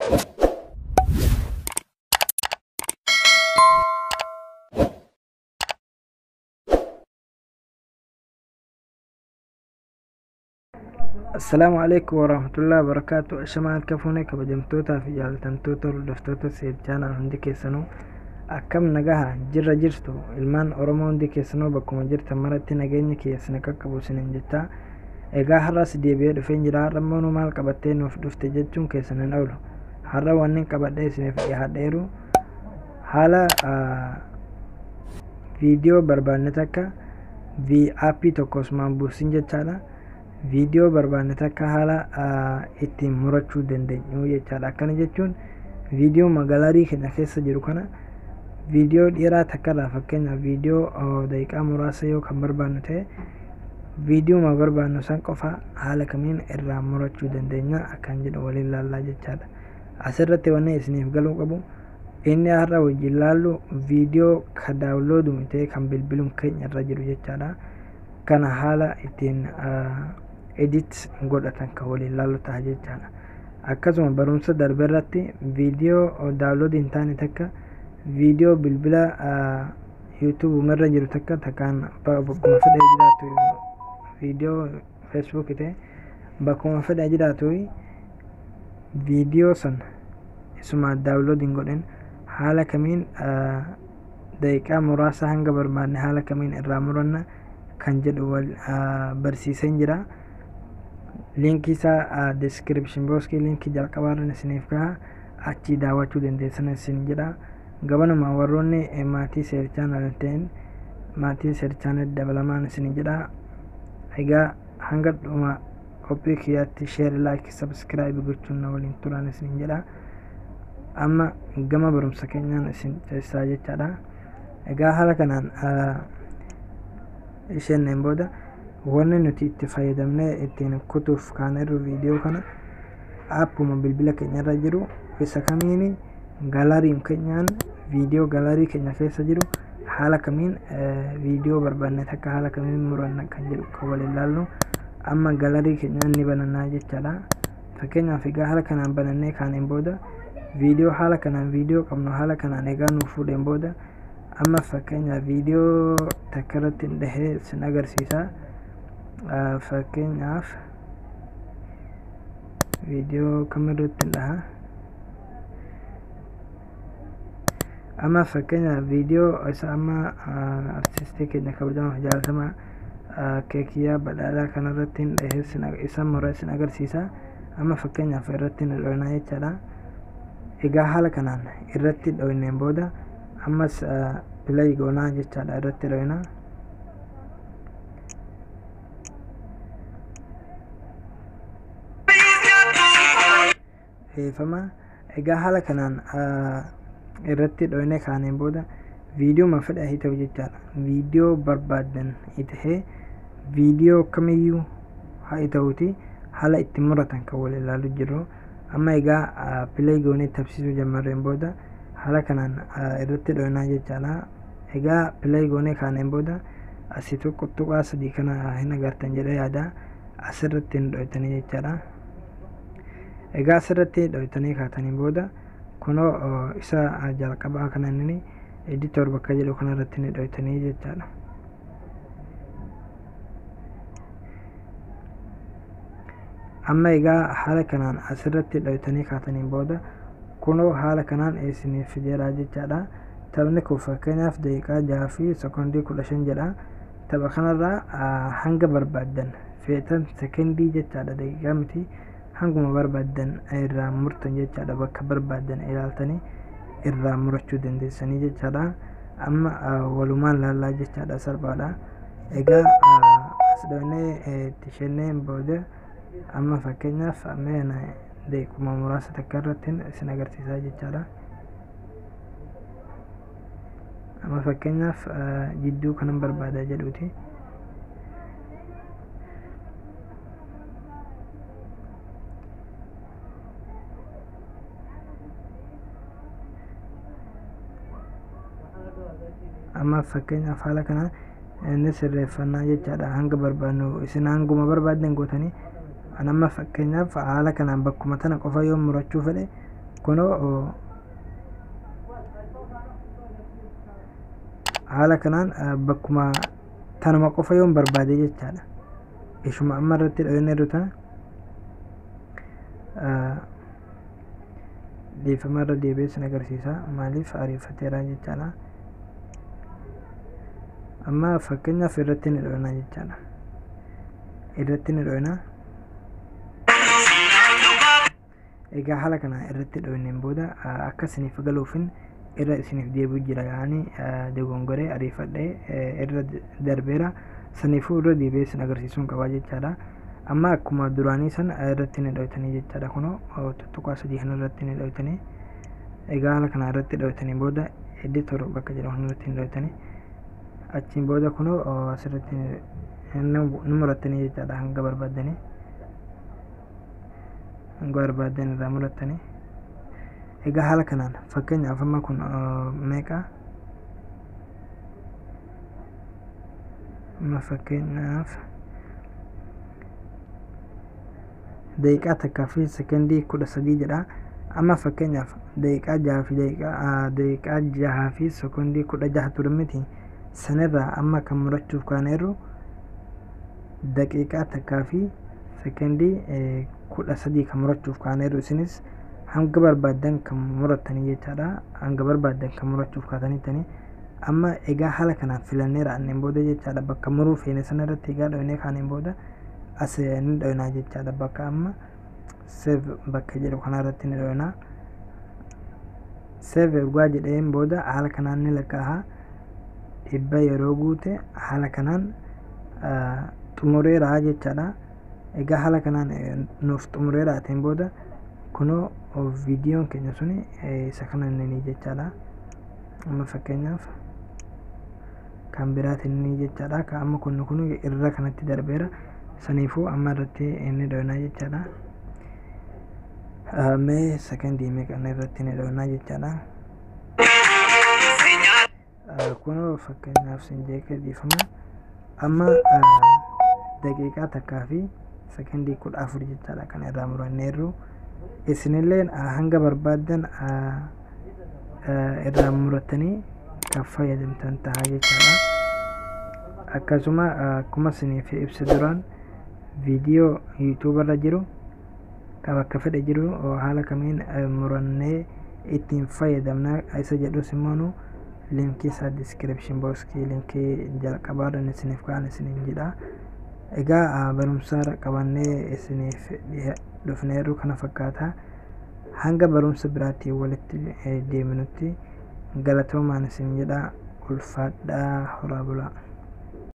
السلام عليكم ورحمة الله وبركاته. شمال كفوني كبجمتوتا في جالتمتوتا ولدفتوتا سيرجانا هندي كيسانو أكم نجاها جرتو المان أورمو هندي كيسانو بكم جرت مرتي نجيني كيسنا ككبو سننجتا إيجا حراس ديبيو دفين جرا رمونو مال كبتين وفدفت جتون كيسنا نولو حرا وانين كبتين سنف يهديرو حالا فيديو بربانتاكا في آبي توكوسمان بوسين جتالا video barbaanne takka haala ittiin murachuu dandeenyu jechaadha. Akkana jechuun video magaalaarii keenya keessa jiru kana video dheeraa takka irraa fakkeenyaaf video daqiiqaa muraasa yoo kan barbaannu ta'e video ma barbaannu san qofa haala kamiin irraa murachuu dandeenya akkan jedhu waliin laallaa jechaadha. Asirratti wanni isiniif galuu qabu inni har'a wajjin laallu video ka daawunlooduu ta'e kan bilbiluun keenya irra jiru jechaadha. Kana haala ittiin edit godhatan kan waliin laallu ta'a jechaadha. Akkasuma barumsa darbe irratti viidiyoo daawunlood hin taane takka viidiyoo bilbila YouTube irra jiru takkaan bakkuma fedhe jiraatu viidiyoo Facebook ta'e bakkuma fedhe jiraatu viidiyoo san isuma daawunlood hin godhin haala kamiin daqiiqaa muraasa hanga barbaanne haala kamiin irraa muranna kan jedhu barsiisan jira. Link isaa description box link jalqabaarra isiniif ka'a achi daawwachuu dandeessan isin jedha. Gabanuma warroonni maatii seer channel ta'in maatii seer channel dabalamaan isin jedha. Egaa hanga dhuma qophii kiyyaatti share like subscribe gochuun na waliin turan isin jedha. Amma gama barumsa keenyaan isin ceessaa jechaadha. Egaa haala kanaan isheen booda wanni nuti itti fayyadamne ittiin kutuuf kan irra viidiyoo kana appuma bilbila keenya irra jiru isa kamiin galariin keenyaan viidiyoo galarii keenya keessa jiru haala kamiin viidiyoo barbaanne takka haala kamiin muranna kan jedhu kan waliin laallu amma galarii keenyaan ni banannaa jechaadha. Fakkeenyaaf egaa haala kanaan banannee kaaniin booda viidiyoo haala kanaan viidiyoo qabnu haala kanaan egaa nuuf fuudheen booda amma fakkeenyaaf viidiyoo takka irratti dhahee sin agarsiisa. Fakkeenyaaf viidiyoo kamirratti dhaha amma fakkeenyaaf viidiyoo isa amma artistii keenya kabajamaa jaalatamaa keekiyyaa badhaadhaa kanarratti dhahee isa mura sin agarsiisa. Amma fakkeenyaaf irratti dho'inaa jechaadha. Egaa haala kanaan irratti dho'ineen booda ammas play goonaa jechaadha. Irratti dho'inaa feefama. Egaa haala kanaan irratti dho'inee kaaneen booda viidiyoo ma fedha haa ta'u jechaadha. Viidiyoo barbaadan ta'ee viidiyoo kamiyyuu haa ta'uuti haala itti muratan kan wal ilaaluu jirru. Amma egaa play goonee tabsiisuu jalqabneen booda haala kanaan irratti dho'inaa jechaadha. Egaa play goonee kaaneen booda asii tuqaa sadii kana hin agartan jedhee yaada. Asirratti hin dho'itanii jechaadha. Egaa asirratti dho'itanii kaataniin booda kunoo isa jalqabaa kana inni editor bakka jedhu kanarratti ni dho'itanii jechaadha. Amma egaa haala kanaan asirratti dho'itanii kaataniin booda kunoo haala kanaan isiniif jedha jechaadha. Taphni kun fakkeenyaaf daqiiqaa 6 fi sekondii 15 jedha. Tapha kanarraa hanga barbaadan feetan sekondii jechaadha, daqiiqaa miti. Hanguma barbaadan irraa murtan jechaadha. Bakka barbaadan ilaaltanii irraa murachuu dandeessanii jechaadha. Amma walumaan laallaa jechaadha, salphaadha. Egaa as dho'inee itti shenneen booda amma fakkeenyaaf daqiiquma muraasa takka irratti isin agarsiisaa jechaadha. Amma fakkeenyaaf jidduu kanan barbaadaa jedhuuti. Amma fakkeenyaaf haala kanaan inni sirreeffannaa jechaadha. Hanga barbaadnu isin hanguma barbaadan gootanii amma fakkeenyaaf haala kanaan bakkuma tana qofa yoo murachuu fedhe kunoo haala kanaan bakkuma tanuma qofa yoon barbaade jechaadha ishuma amma irratti dhoyne jiru tana dhiifama irra deebi'ee sin agarsiisa maaliif ariifateera jechaadha amma fakkeenyaaf irratti ni dhoyna jechaadha irratti ni dhoyna egaa haala kana irratti dhoyneen booda akka isiniif galuufin irra isiniif deebi'u jira yaani dogongoree ariifadhee irra darbeera saniifuu irra deebi'ee isin agarsiisuun qabaa jechaadha amma akkuma duraanii san irratti ni dhoytanii jechaadha kunoo tuttuqaa sadii kana irratti ni dhoytanii egaa haala kana irratti dhoytanii booda editor bakka jedhamu irratti ni dhoytanii achiin booda kunoo asirratti nu murattanii jechaadha hanga barbaaddanii irraa murattanii egaa haala kanaan fakkeenyaaf amma kun meeqa amma fakkeenyaaf daqiiqaa takkaa fi sekondii 13 jedha amma fakkeenyaaf daqiiqaa 6 fi sekondii 16 ture miti sanirraa amma kan murachuuf kaaneerru daqiiqaa takkaa fi sekondii 13 kan murachuuf kaaneerru isinis hanga barbaadan kan murattanii jechaadha hanga barbaadan kan murachuuf kaataniitanii amma egaa haala kanaan filanneera anneen booda jechaadha bakka muruu feene sana irratti egaa dhoynee kaaneen booda as ni dhoynaa jechaadha bakka amma save bakka jedhu kana irratti ni dhoynaa save ergaa jedheen booda haala kanaan ni lakkaa'a dhibba yeroo guute haala kanaan xumureera jechaadha egaa haala kanaan nuuf xumureera ateen booda kunoo viidiyoon keenya suni isa kana inni jechaadha amma fakkeenyaaf kan biraatiin inni jechaadha ka amma kun irra kanatti darbeera saniifuu amma irratti inni dhoynaa jechaadha mee sekondii meeqana irratti inni dhoynaa jechaadha kunoo fakkeenyaaf sin jeeqee dhiifama amma daqiiqaa takkaa fi sekondii 14 jechaadha kan irraa muranneerru isinilleen hanga barbaadan irraa murattanii kan fayyadamtan ta'a jechaadha akkasuma akkuma isiniif ibsa duraan viidiyoo yuutuub irra jiru kan bakka fedhe jiru haala kamiin murannee ittiin fayyadamna isa jedhus immoo linkii isaa description boxii linkii jalqabaadhaan isiniif kaan isiniin jedha egaa barumsa qabannee isiniif dhufneerru kana fakkaata hanga barumsa biraatti walitti deeminutti galatoomaan isin jedha ulfaadhaa horaa bulaa